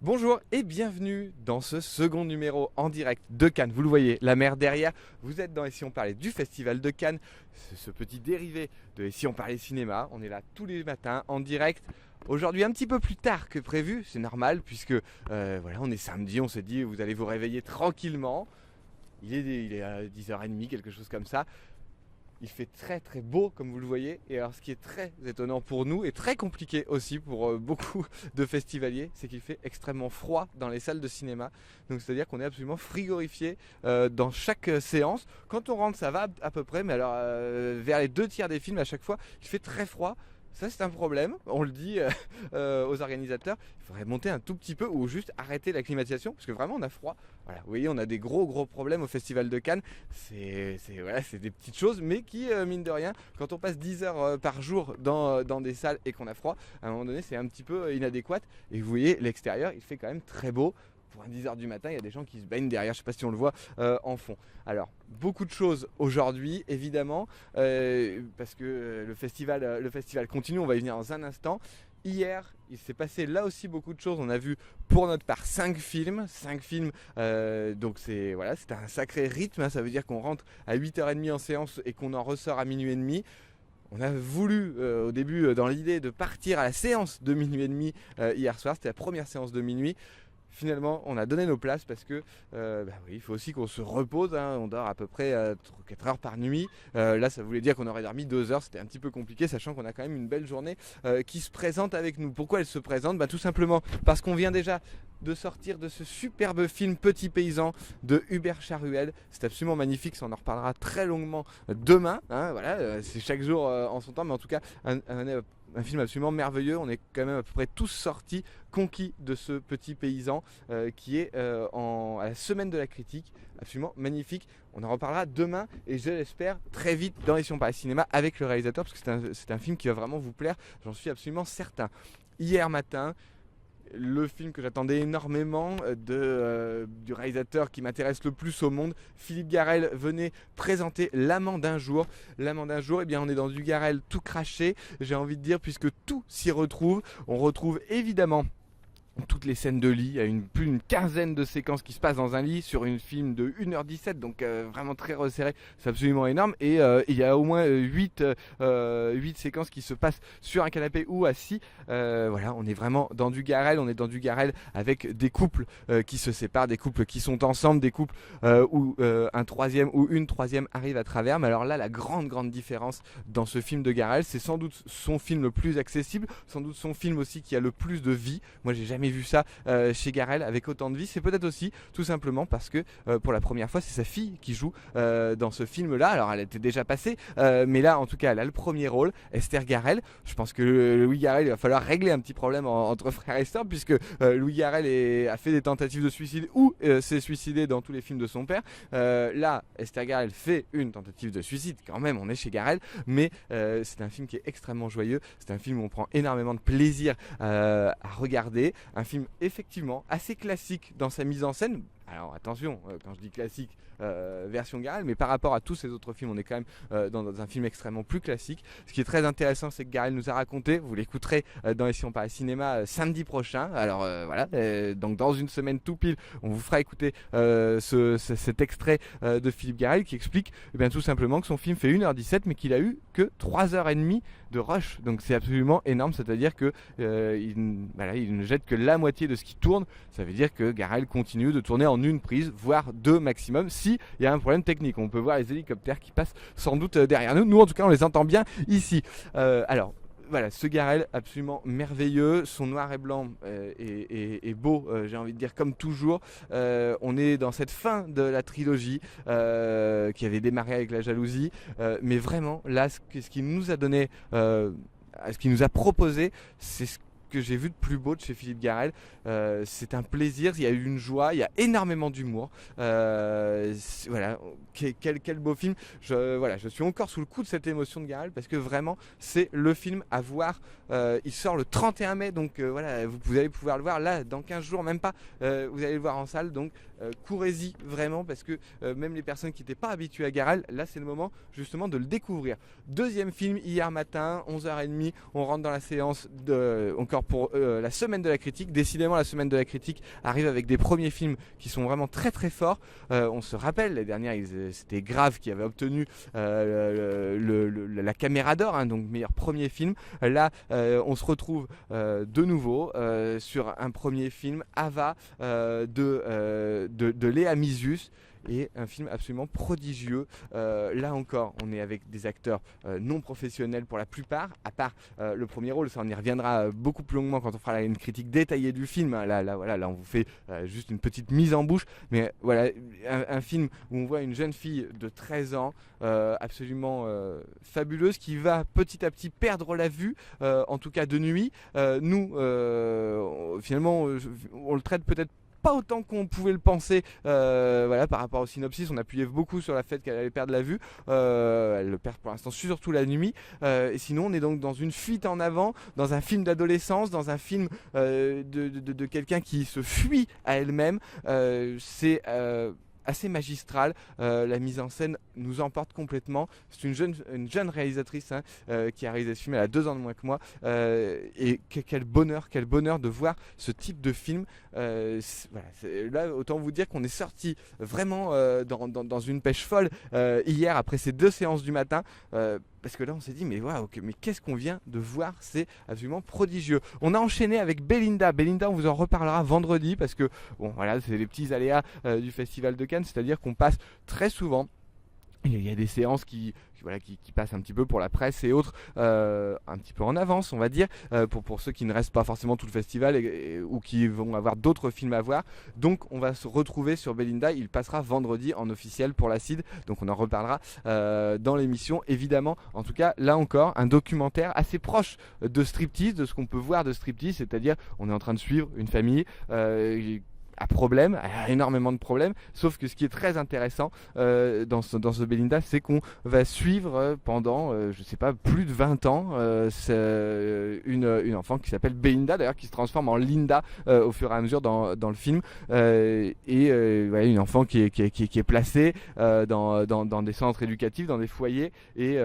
Bonjour et bienvenue dans ce second numéro en direct de Cannes. Vous le voyez, la mer derrière. Vous êtes dans Et si on parlait du Festival de Cannes, c'est ce petit dérivé de Et si on parlait cinéma. On est là tous les matins en direct. Aujourd'hui un petit peu plus tard que prévu, c'est normal puisque voilà, on est samedi, on s'est dit vous allez vous réveiller tranquillement. Il est à 10h30, quelque chose comme ça. Il fait très très beau comme vous le voyez, et alors ce qui est très étonnant pour nous et très compliqué aussi pour beaucoup de festivaliers, c'est qu'il fait extrêmement froid dans les salles de cinéma. Donc c'est à dire qu'on est absolument frigorifié dans chaque séance. Quand on rentre ça va à peu près, mais alors vers les 2 tiers des films à chaque fois il fait très froid. Ça c'est un problème, on le dit aux organisateurs, il faudrait monter un tout petit peu ou juste arrêter la climatisation parce que vraiment on a froid. Voilà, vous voyez, on a des gros problèmes au Festival de Cannes, c'est des petites choses mais qui mine de rien, quand on passe 10 heures par jour dans des salles et qu'on a froid, à un moment donné c'est un petit peu inadéquat. Et vous voyez l'extérieur, il fait quand même très beau. Pour un 10h du matin, il y a des gens qui se baignent derrière, je ne sais pas si on le voit en fond. Alors, beaucoup de choses aujourd'hui, évidemment, parce que le festival continue, on va y venir dans un instant. Hier, il s'est passé là aussi beaucoup de choses. On a vu pour notre part 5 films. 5 films, donc c'était un sacré rythme, hein. Ça veut dire qu'on rentre à 8h30 en séance et qu'on en ressort à minuit et demi. On a voulu au début dans l'idée de partir à la séance de minuit et demi hier soir. C'était la première séance de minuit. Finalement, on a donné nos places parce que oui, il faut aussi qu'on se repose, hein. On dort à peu près 4 heures par nuit. Là, ça voulait dire qu'on aurait dormi 2 heures. C'était un petit peu compliqué, sachant qu'on a quand même une belle journée qui se présente avec nous. Pourquoi elle se présente ? Tout simplement parce qu'on vient déjà de sortir de ce superbe film Petit Paysan de Hubert Charuel. C'est absolument magnifique, ça on en reparlera très longuement demain, hein. Voilà, c'est chaque jour en son temps, mais en tout cas un film absolument merveilleux. On est quand même à peu près tous sortis conquis de ce Petit Paysan qui est à la semaine de la critique, absolument magnifique. On en reparlera demain et je l'espère très vite dans Et si on parlait cinéma avec le réalisateur, parce que c'est un film qui va vraiment vous plaire, j'en suis absolument certain. Hier matin, le film que j'attendais énormément du réalisateur qui m'intéresse le plus au monde, Philippe Garrel, venait présenter L'amant d'un jour. L'amant d'un jour, eh bien on est dans du Garrel tout craché, j'ai envie de dire, puisque tout s'y retrouve. On retrouve évidemment toutes les scènes de lit, il y a plus d'une quinzaine de séquences qui se passent dans un lit sur une film de 1h17, donc vraiment très resserré, c'est absolument énorme. Et il y a au moins 8 séquences qui se passent sur un canapé ou assis. Voilà, on est vraiment dans du Garrel, on est dans du Garrel avec des couples qui se séparent, des couples qui sont ensemble, des couples où un troisième ou une troisième arrive à travers. Mais alors là, la grande différence dans ce film de Garrel, c'est sans doute son film le plus accessible, sans doute son film aussi qui a le plus de vie. Moi j'ai jamais vu ça chez Garrel avec autant de vie. C'est peut-être aussi tout simplement parce que pour la première fois c'est sa fille qui joue dans ce film là. Alors elle était déjà passée mais là en tout cas elle a le premier rôle, Esther Garrel. Je pense que Louis Garrel, il va falloir régler un petit problème entre frères et sœurs, puisque Louis Garrel a fait des tentatives de suicide ou s'est suicidé dans tous les films de son père. Là Esther Garrel fait une tentative de suicide, quand même on est chez Garrel, mais c'est un film qui est extrêmement joyeux. C'est un film où on prend énormément de plaisir à regarder. Un film effectivement assez classique dans sa mise en scène. Alors attention, quand je dis classique, version Garrel, mais par rapport à tous ces autres films, on est quand même dans un film extrêmement plus classique. Ce qui est très intéressant, c'est que Garrel nous a raconté, vous l'écouterez dans Et si on parlait cinéma samedi prochain. Alors voilà, donc dans une semaine tout pile, on vous fera écouter cet extrait de Philippe Garrel qui explique bien tout simplement que son film fait 1h17 mais qu'il a eu que 3h30 de rush. Donc c'est absolument énorme, c'est-à-dire que il ne jette que la moitié de ce qui tourne. Ça veut dire que Garrel continue de tourner en une prise, voire 2 maximum, si il y a un problème technique. On peut voir les hélicoptères qui passent sans doute derrière nous. Nous en tout cas on les entend bien ici. Alors voilà, ce Garrel absolument merveilleux, son noir et blanc est beau, j'ai envie de dire comme toujours. On est dans cette fin de la trilogie qui avait démarré avec La Jalousie, mais vraiment là ce qu'il nous a donné, ce qu'il nous a proposé, c'est ce que j'ai vu de plus beau de chez Philippe Garrel. C'est un plaisir, il y a eu une joie, il y a énormément d'humour. Voilà, quel beau film. Je suis encore sous le coup de cette émotion de Garrel parce que vraiment c'est le film à voir. Il sort le 31 mai, donc voilà, vous allez pouvoir le voir là dans 15 jours, même pas. Vous allez le voir en salle, donc courez-y vraiment parce que même les personnes qui n'étaient pas habituées à Garrel, là c'est le moment justement de le découvrir. Deuxième film hier matin, 11h30, on rentre dans la séance encore alors pour la semaine de la critique, décidément la semaine de la critique arrive avec des premiers films qui sont vraiment très très forts. On se rappelle, l'année dernière c'était Grave qui avait obtenu la Caméra d'Or, hein, donc meilleur premier film. Là on se retrouve de nouveau sur un premier film, Ava, de Léa Mysius, et un film absolument prodigieux. Là encore, on est avec des acteurs non professionnels pour la plupart, à part le premier rôle. Ça, on y reviendra beaucoup plus longuement quand on fera une critique détaillée du film. Là, on vous fait juste une petite mise en bouche, mais voilà, un film où on voit une jeune fille de 13 ans absolument fabuleuse, qui va petit à petit perdre la vue, en tout cas de nuit. Finalement, on le traite peut-être pas autant qu'on pouvait le penser, voilà, par rapport au synopsis. On appuyait beaucoup sur le fait qu'elle allait perdre la vue. Elle le perd pour l'instant surtout la nuit. Et sinon, on est donc dans une fuite en avant, dans un film d'adolescence, dans un film de quelqu'un qui se fuit à elle-même. C'est assez magistral. La mise en scène nous emporte complètement. C'est une jeune réalisatrice, hein, qui a réalisé ce film. Elle a 2 ans de moins que moi, et quel bonheur de voir ce type de film. Là, autant vous dire qu'on est sorti vraiment dans une pêche folle hier après ces 2 séances du matin. Parce que là on s'est dit mais waouh, mais qu'est-ce qu'on vient de voir, c'est absolument prodigieux. On a enchaîné avec Belinda, on vous en reparlera vendredi, parce que bon voilà, c'est les petits aléas du Festival de Cannes, c'est-à-dire qu'on passe très souvent, il y a des séances qui passent un petit peu pour la presse et autres, un petit peu en avance, on va dire, pour ceux qui ne restent pas forcément tout le festival ou qui vont avoir d'autres films à voir. Donc on va se retrouver sur Belinda. Il passera vendredi en officiel pour la CID, donc on en reparlera dans l'émission évidemment. En tout cas, là encore, un documentaire assez proche de Striptease, de ce qu'on peut voir de Striptease, c'est-à-dire on est en train de suivre une famille a énormément de problèmes, sauf que ce qui est très intéressant dans ce Belinda, c'est qu'on va suivre pendant je sais pas, plus de 20 ans une enfant qui s'appelle Belinda, d'ailleurs, qui se transforme en Linda au fur et à mesure dans le film, une enfant qui est placée dans des centres éducatifs, dans des foyers, et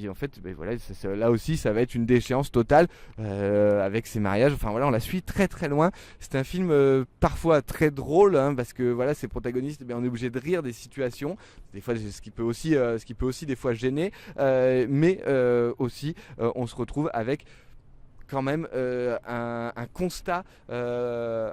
en fait là aussi ça va être une déchéance totale avec ces mariages. Enfin voilà, on la suit très très loin. C'est un film parfois très drôle, hein, parce que voilà, ces protagonistes, on est obligé de rire des situations, des fois, ce qui peut aussi des fois gêner, mais aussi on se retrouve avec quand même un constat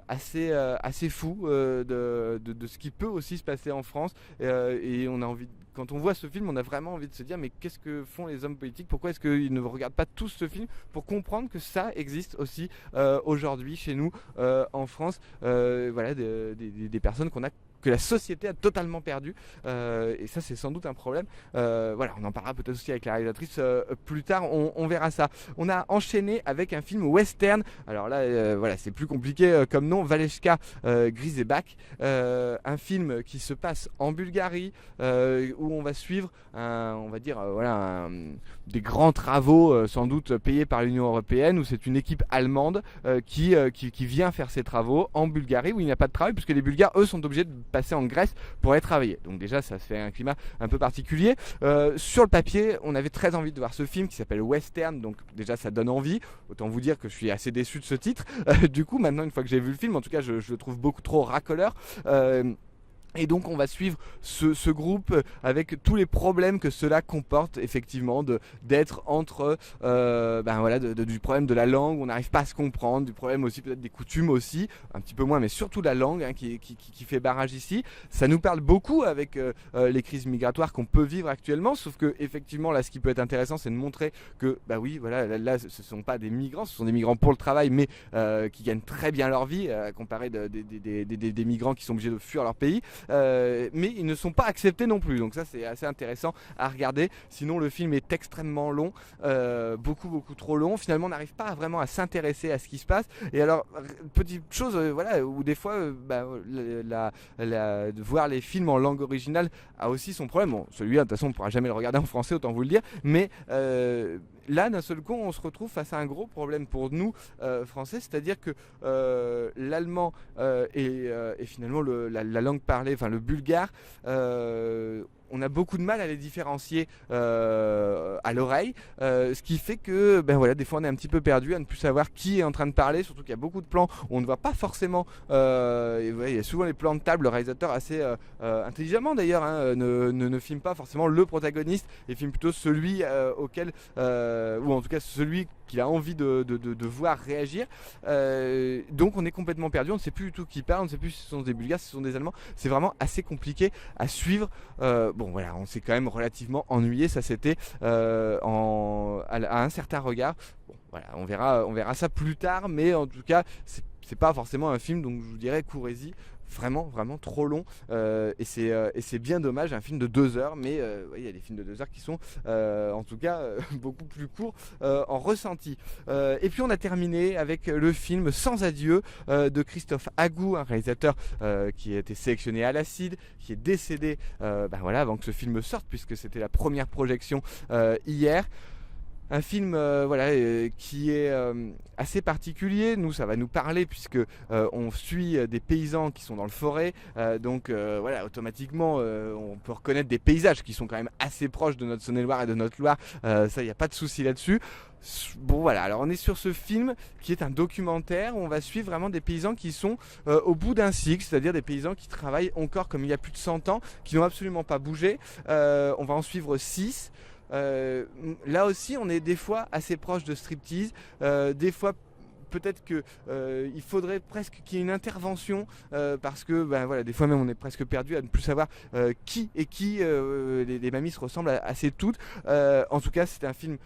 assez fou de ce qui peut aussi se passer en France, et on a envie, quand on voit ce film, on a vraiment envie de se dire mais qu'est-ce que font les hommes politiques, pourquoi est-ce qu'ils ne regardent pas tous ce film pour comprendre que ça existe aussi aujourd'hui chez nous en France, des personnes que la société a totalement perdu, et ça c'est sans doute un problème. On en parlera peut-être aussi avec la réalisatrice plus tard, on verra ça. On a enchaîné avec un film western. Alors là c'est plus compliqué comme nom, Valeshka Grisebak, un film qui se passe en Bulgarie, où on va suivre des grands travaux sans doute payés par l'Union Européenne, où c'est une équipe allemande qui vient faire ces travaux en Bulgarie, où il n'y a pas de travail, puisque les Bulgares eux sont obligés de passer en Grèce pour aller travailler. Donc déjà ça se fait un climat un peu particulier. Sur le papier, on avait très envie de voir ce film qui s'appelle Western, donc déjà ça donne envie. Autant vous dire que je suis assez déçu de ce titre. Du coup maintenant, une fois que j'ai vu le film, en tout cas je le trouve beaucoup trop racoleur. Et donc on va suivre ce groupe avec tous les problèmes que cela comporte, effectivement, d'être entre du problème de la langue, on n'arrive pas à se comprendre, du problème aussi peut-être des coutumes aussi, un petit peu moins, mais surtout la langue, hein, qui fait barrage ici. Ça nous parle beaucoup avec les crises migratoires qu'on peut vivre actuellement, sauf que effectivement là ce qui peut être intéressant, c'est de montrer que là ce sont pas des migrants, ce sont des migrants pour le travail, mais qui gagnent très bien leur vie, comparé des migrants qui sont obligés de fuir leur pays. Mais ils ne sont pas acceptés non plus, donc ça c'est assez intéressant à regarder. Sinon le film est extrêmement long, beaucoup trop long. Finalement on n'arrive pas vraiment à s'intéresser à ce qui se passe. Et alors petite chose, où des fois de voir les films en langue originale a aussi son problème. Bon, celui-là de toute façon on ne pourra jamais le regarder en français, autant vous le dire, mais là d'un seul coup on se retrouve face à un gros problème pour nous français, c'est-à-dire que l'allemand et finalement la langue parlée, enfin le bulgare, on a beaucoup de mal à les différencier à l'oreille, ce qui fait que voilà, des fois on est un petit peu perdu à ne plus savoir qui est en train de parler, surtout qu'il y a beaucoup de plans où on ne voit pas forcément, et il y a souvent les plans de table, le réalisateur assez intelligemment d'ailleurs ne filme pas forcément le protagoniste et filme plutôt celui auquel, ou en tout cas celui qu'il a envie de voir réagir, donc on est complètement perdu, on ne sait plus du tout qui parle, on ne sait plus si ce sont des Bulgares, si ce sont des Allemands, c'est vraiment assez compliqué à suivre. Bon voilà, on s'est quand même relativement ennuyé, ça c'était à un certain regard. Bon voilà, on verra ça plus tard, mais en tout cas c'est pas forcément un film, donc je vous dirais courez-y. Vraiment trop long, et c'est bien dommage, un film de 2 heures, mais il y a des films de 2 heures qui sont en tout cas beaucoup plus courts en ressenti. Et puis on a terminé avec le film Sans adieu de Christophe Agou, un réalisateur qui a été sélectionné à l'Acide, qui est décédé voilà, avant que ce film sorte, puisque c'était la première projection hier. Un film qui est assez particulier. Nous, ça va nous parler puisque on suit des paysans qui sont dans le forêt. Donc voilà, automatiquement, on peut reconnaître des paysages qui sont quand même assez proches de notre Saône-et-Loire et de notre Loire. Ça, il n'y a pas de souci là-dessus. Bon voilà, alors on est sur ce film qui est un documentaire où on va suivre vraiment des paysans qui sont au bout d'un cycle, c'est-à-dire des paysans qui travaillent encore comme il y a plus de 100 ans, qui n'ont absolument pas bougé. On va en suivre 6. Là aussi on est des fois assez proche de striptease, des fois peut-être que il faudrait presque qu'il y ait une intervention, parce que voilà, des fois même on est presque perdu à ne plus savoir qui est qui. Les mamies se ressemblent assez toutes. En tout cas c'était un film,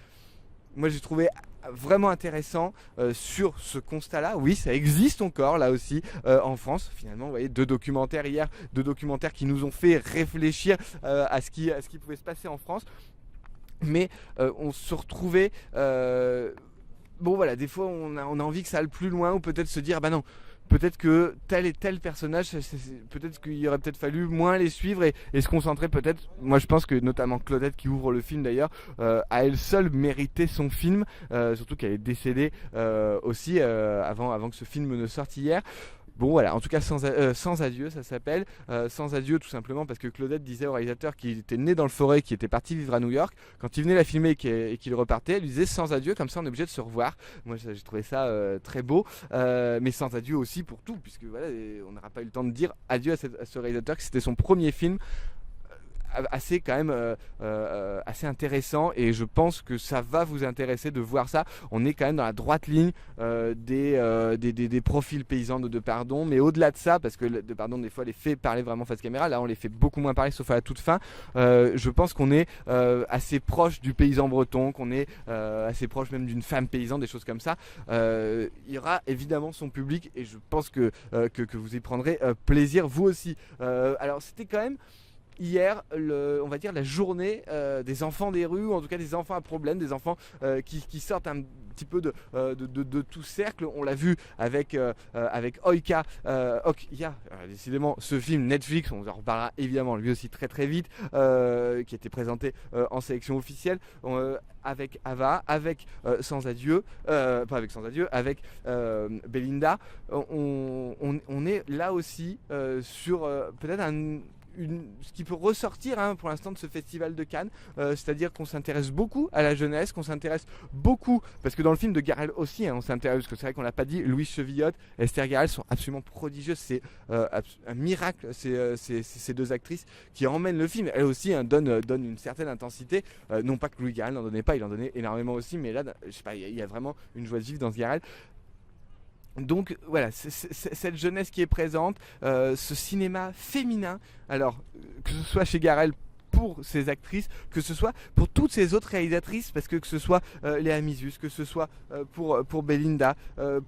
moi j'ai trouvé vraiment intéressant sur ce constat-là. Oui, ça existe encore là aussi en France. Finalement, vous voyez, 2 documentaires hier, 2 documentaires qui nous ont fait réfléchir à ce qui pouvait se passer en France. Mais on se retrouvait, bon voilà, des fois on a envie que ça aille plus loin, ou peut-être se dire non, peut-être que tel et tel personnage, peut-être qu'il aurait peut-être fallu moins les suivre et se concentrer peut-être. Moi je pense que notamment Claudette, qui ouvre le film d'ailleurs, a elle seule mérité son film, surtout qu'elle est décédée aussi avant que ce film ne sorte hier. Bon voilà, en tout cas sans adieu ça s'appelle, sans adieu tout simplement parce que Claudette disait au réalisateur qu'il était né dans le forêt, qu'il était parti vivre à New York. Quand il venait la filmer et qu'il repartait, elle lui disait sans adieu, comme ça on est obligé de se revoir. Moi j'ai trouvé ça très beau, mais sans adieu aussi pour tout, puisque voilà, on n'aura pas eu le temps de dire adieu à ce réalisateur, que c'était son premier film assez quand même assez intéressant, et je pense que ça va vous intéresser de voir ça. On est quand même dans la droite ligne des profils paysans de Depardon, mais au-delà de ça, parce que Depardon des fois les fait parler vraiment face caméra, là on les fait beaucoup moins parler sauf à la toute fin. Je pense qu'on est assez proche du paysan breton, qu'on est assez proche même d'une femme paysan, des choses comme ça. Il y aura évidemment son public, et je pense que vous y prendrez plaisir vous aussi. Alors c'était quand même hier, on va dire la journée des enfants des rues, ou en tout cas des enfants à problème, des enfants qui sortent un petit peu de tout cercle. On l'a vu avec Okia, décidément ce film Netflix, on en reparlera évidemment lui aussi très très vite, qui a été présenté en sélection officielle, avec Ava, avec Sans adieu, pas avec Sans adieu, avec Belinda. On est là aussi sur peut-être ce qui peut ressortir pour l'instant de ce festival de Cannes, c'est-à-dire qu'on s'intéresse beaucoup à la jeunesse, qu'on s'intéresse beaucoup, parce que dans le film de Garrel aussi on s'intéresse, parce que c'est vrai qu'on l'a pas dit, Louise Chevillotte, Esther Garrel sont absolument prodigieuses, c'est un miracle, ces 2 actrices qui emmènent le film. Elles aussi donnent une certaine intensité, non pas que Louis Garrel n'en donnait pas, il en donnait énormément aussi, mais là je sais pas, il y a vraiment une joie de vivre dans ce Garrel. Donc voilà, cette jeunesse qui est présente, ce cinéma féminin, alors que ce soit chez Garrel pour ces actrices, que ce soit pour toutes ces autres réalisatrices, parce que ce soit Léa Misus, que ce soit pour Belinda,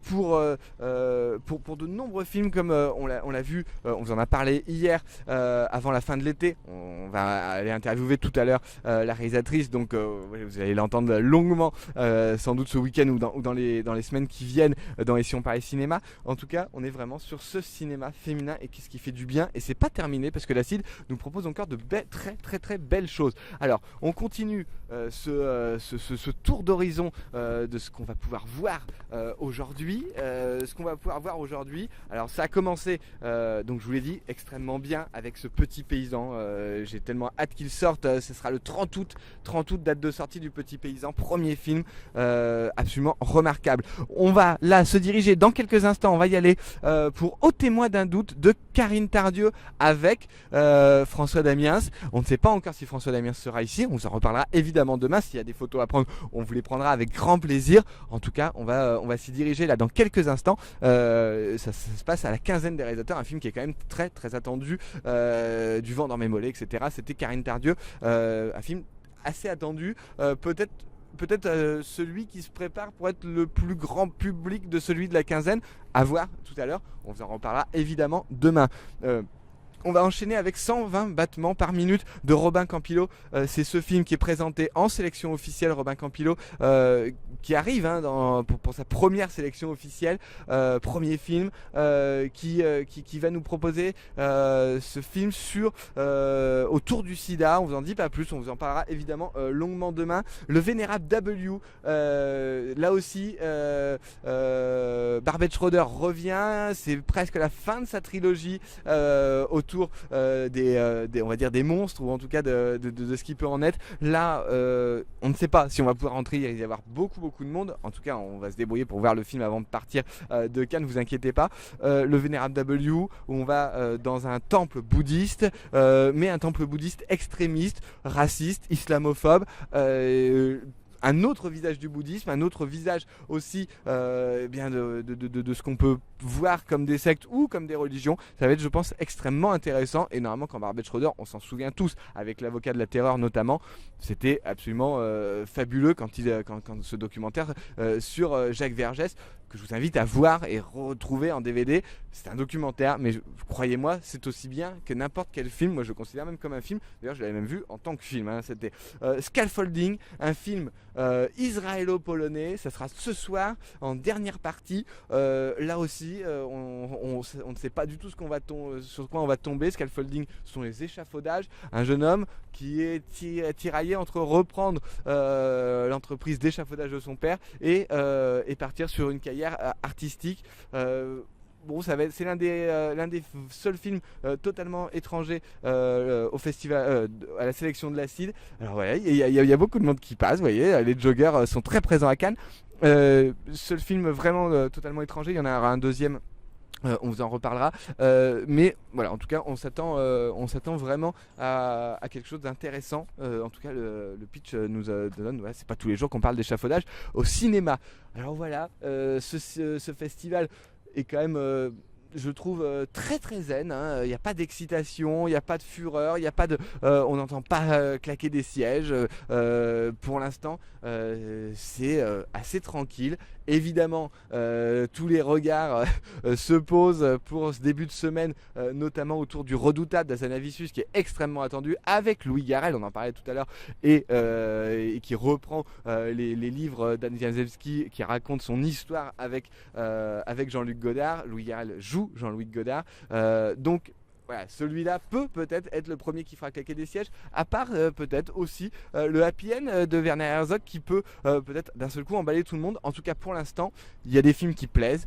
pour de nombreux films comme on l'a vu, on vous en a parlé hier avant la fin de l'été. On va aller interviewer tout à l'heure la réalisatrice, donc vous allez l'entendre longuement sans doute ce week-end ou dans les semaines qui viennent dans Et si on parlait cinéma. En tout cas, on est vraiment sur ce cinéma féminin, et qu'est-ce qui fait du bien, et c'est pas terminé parce que l'Acide nous propose encore de très très belle chose. Alors, on continue ce tour d'horizon de ce qu'on va pouvoir voir aujourd'hui. Alors, ça a commencé, donc je vous l'ai dit, extrêmement bien avec ce Petit Paysan. J'ai tellement hâte qu'il sorte. Ce sera le 30 août, date de sortie du Petit Paysan. Premier film absolument remarquable. On va là se diriger dans quelques instants. On va y aller pour Au témoin d'un doute de Karine Tardieu avec François Damiens. On ne sait pas encore si François Damiens sera ici. On vous en reparlera évidemment demain. S'il y a des photos à prendre, on vous les prendra avec grand plaisir. En tout cas, on va s'y diriger là dans quelques instants. Ça se passe à la quinzaine des réalisateurs. Un film qui est quand même très très attendu. Du vent dans mes mollets, etc. C'était Karine Tardieu. Un film assez attendu. Peut-être celui qui se prépare pour être le plus grand public de celui de la quinzaine. À voir tout à l'heure. On vous en reparlera évidemment demain. On va enchaîner avec 120 battements par minute de Robin Campillo. C'est ce film qui est présenté en sélection officielle. Robin Campillo qui arrive pour sa première sélection officielle, premier film qui va nous proposer ce film autour du sida. On vous en dit pas plus, on vous en parlera évidemment longuement demain. Le Vénérable W, là aussi Barbet Schroeder revient. C'est presque la fin de sa trilogie autour on va dire des monstres, ou en tout cas de ce qui peut en être. Là on ne sait pas si on va pouvoir rentrer. Il va y avoir beaucoup de monde. En tout cas, on va se débrouiller pour voir le film avant de partir de Cannes, ne vous inquiétez pas. Le Vénérable W, où on va dans un temple bouddhiste, mais un temple bouddhiste extrémiste, raciste, islamophobe. Un autre visage du bouddhisme, un autre visage aussi bien de ce qu'on peut voir comme des sectes ou comme des religions. Ça va être, je pense, extrêmement intéressant. Et normalement, quand Barbet Schroeder, on s'en souvient tous, avec l'avocat de la terreur notamment, c'était absolument fabuleux quand ce documentaire sur Jacques Vergès, que je vous invite à voir et retrouver en DVD. C'est un documentaire, mais croyez-moi, c'est aussi bien que n'importe quel film. Moi, je le considère même comme un film. D'ailleurs, je l'avais même vu en tant que film. C'était Scaffolding, un film israélo-polonais. Ça sera ce soir en dernière partie. Là aussi, on ne sait pas du tout sur quoi on va tomber. Scaffolding, ce sont les échafaudages. Un jeune homme qui est tiraillé entre reprendre l'entreprise d'échafaudage de son père et partir sur une carrière artistique. C'est l'un des seuls films totalement étrangers au festival, à la sélection de l'Acide. Alors voilà, il y a beaucoup de monde qui passe, vous voyez, les joggers sont très présents à Cannes. Seul film vraiment totalement étranger, il y en aura un deuxième. On vous en reparlera, mais voilà, en tout cas on s'attend vraiment à quelque chose d'intéressant. En tout cas le pitch nous donne, voilà, c'est pas tous les jours qu'on parle d'échafaudage au cinéma. Alors voilà, ce festival est quand même je trouve très très zen. Il n'y a pas d'excitation, il n'y a pas de fureur, il n'y a pas on n'entend pas claquer des sièges. Pour l'instant, c'est assez tranquille. Évidemment, tous les regards se posent pour ce début de semaine, notamment autour du redoutable d'Azanavicius, qui est extrêmement attendu, avec Louis Garrel, on en parlait tout à l'heure, et qui reprend les livres d'Anne Wieniawski, qui raconte son histoire avec Jean-Luc Godard. Louis Garrel joue Jean-Luc Godard. Donc voilà, celui-là peut-être être le premier qui fera claquer des sièges, à part peut-être aussi le Happy End de Werner Herzog, qui peut peut-être d'un seul coup emballer tout le monde. En tout cas, pour l'instant, il y a des films qui plaisent,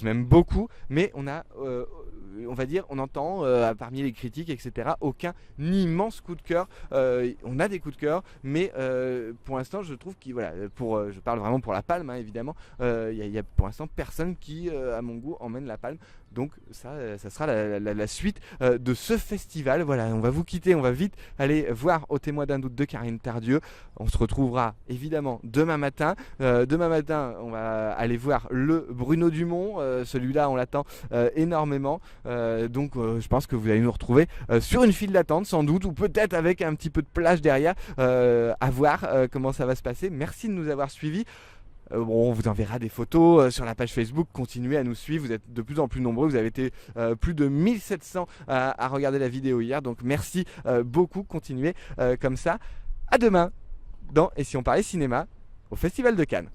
même beaucoup, mais on entend parmi les critiques, etc., aucun immense coup de cœur. On a des coups de cœur, mais pour l'instant, je trouve je parle vraiment pour la Palme, évidemment, il y a pour l'instant personne qui, à mon goût, emmène la Palme. Donc ça sera la suite de ce festival. Voilà, on va vous quitter, on va vite aller voir Au témoin d'un doute de Karine Tardieu. On se retrouvera évidemment demain matin. Demain matin, on va aller voir le Bruno Dumont. Celui-là, on l'attend énormément. Donc je pense que vous allez nous retrouver sur une file d'attente sans doute, ou peut-être avec un petit peu de plage derrière, à voir comment ça va se passer. Merci de nous avoir suivis. On vous enverra des photos sur la page Facebook. Continuez à nous suivre, vous êtes de plus en plus nombreux. Vous avez été plus de 1700 à regarder la vidéo hier, donc merci beaucoup. Continuez comme ça. À demain dans Et si on parlait cinéma au Festival de Cannes.